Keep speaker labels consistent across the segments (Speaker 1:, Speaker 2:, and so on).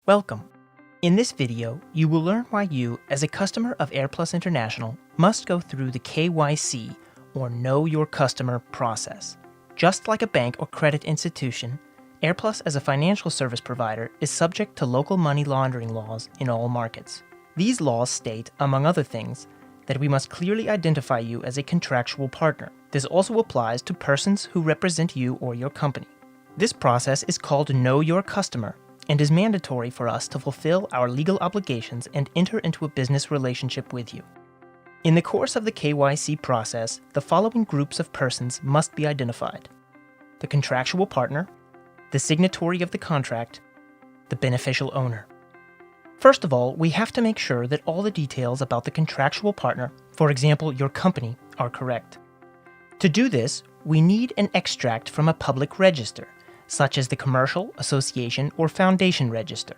Speaker 1: Welcome. In this video, you will learn why you, as a customer of AirPlus International, must go through the KYC, or Know Your Customer process. Just like a bank or credit institution, AirPlus as a financial service provider is subject to local money laundering laws in all markets. These laws state, among other things, that we must clearly identify you as a contractual partner. This also applies to persons who represent you or your company. This process is called Know Your Customer, and is mandatory for us to fulfill our legal obligations and enter into a business relationship with you. In the course of the KYC process, the following groups of persons must be identified: the contractual partner, the signatory of the contract, the beneficial owner. First of all, we have to make sure that all the details about the contractual partner, for example, your company, are correct. To do this, we need an extract from a public register, such as the Commercial, Association, or Foundation Register.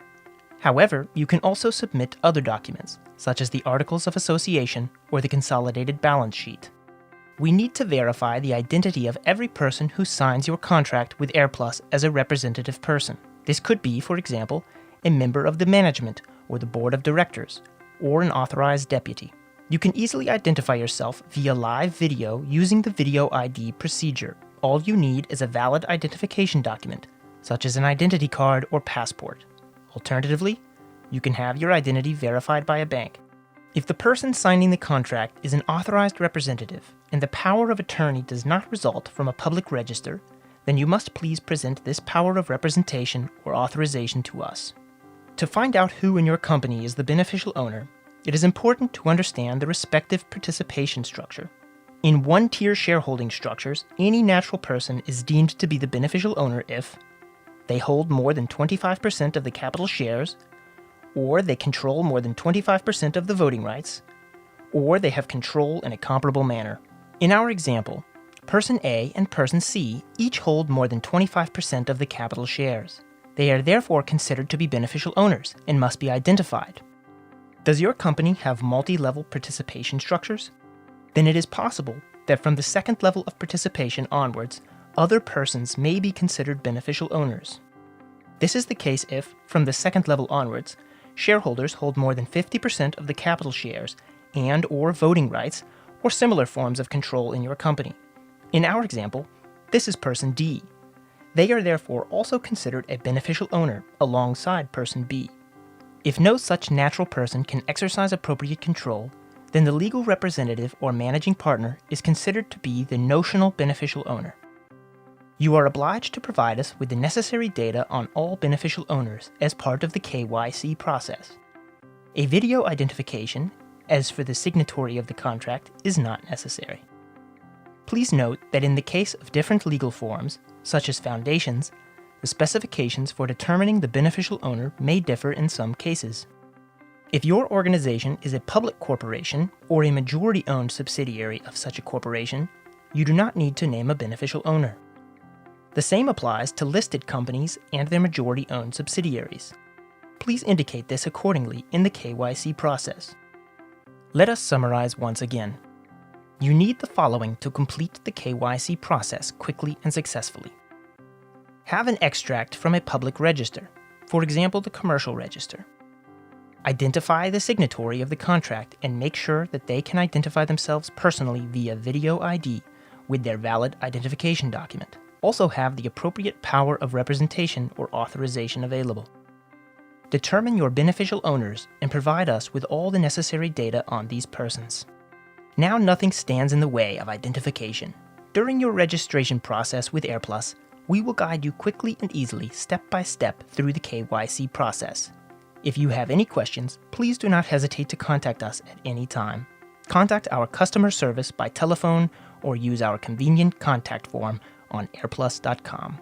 Speaker 1: However, you can also submit other documents, such as the Articles of Association or the Consolidated Balance Sheet. We need to verify the identity of every person who signs your contract with AirPlus as a representative person. This could be, for example, a member of the management or the board of directors, or an authorized deputy. You can easily identify yourself via live video using the Video ID procedure. All you need is a valid identification document, such as an identity card or passport. Alternatively, you can have your identity verified by a bank. If the person signing the contract is an authorized representative and the power of attorney does not result from a public register, then you must please present this power of representation or authorization to us. To find out who in your company is the beneficial owner, it is important to understand the respective participation structure. In one-tier shareholding structures, any natural person is deemed to be the beneficial owner if they hold more than 25% of the capital shares, or they control more than 25% of the voting rights, or they have control in a comparable manner. In our example, Person A and Person C each hold more than 25% of the capital shares. They are therefore considered to be beneficial owners and must be identified. Does your company have multi-level participation structures? Then it is possible that from the second level of participation onwards, other persons may be considered beneficial owners. This is the case if, from the second level onwards, shareholders hold more than 50% of the capital shares and/or voting rights or similar forms of control in your company. In our example, this is Person D. They are therefore also considered a beneficial owner alongside Person B. If no such natural person can exercise appropriate control, then the legal representative or managing partner is considered to be the notional beneficial owner. You are obliged to provide us with the necessary data on all beneficial owners as part of the KYC process. A video identification, as for the signatory of the contract, is not necessary. Please note that in the case of different legal forms, such as foundations, the specifications for determining the beneficial owner may differ in some cases. If your organization is a public corporation or a majority-owned subsidiary of such a corporation, you do not need to name a beneficial owner. The same applies to listed companies and their majority-owned subsidiaries. Please indicate this accordingly in the KYC process. Let us summarize once again. You need the following to complete the KYC process quickly and successfully. Have an extract from a public register, for example, the Commercial Register. Identify the signatory of the contract and make sure that they can identify themselves personally via Video ID with their valid identification document. Also have the appropriate power of representation or authorization available. Determine your beneficial owners and provide us with all the necessary data on these persons. Now nothing stands in the way of identification. During your registration process with AirPlus, we will guide you quickly and easily step by step through the KYC process. If you have any questions, please do not hesitate to contact us at any time. Contact our customer service by telephone or use our convenient contact form on airplus.com.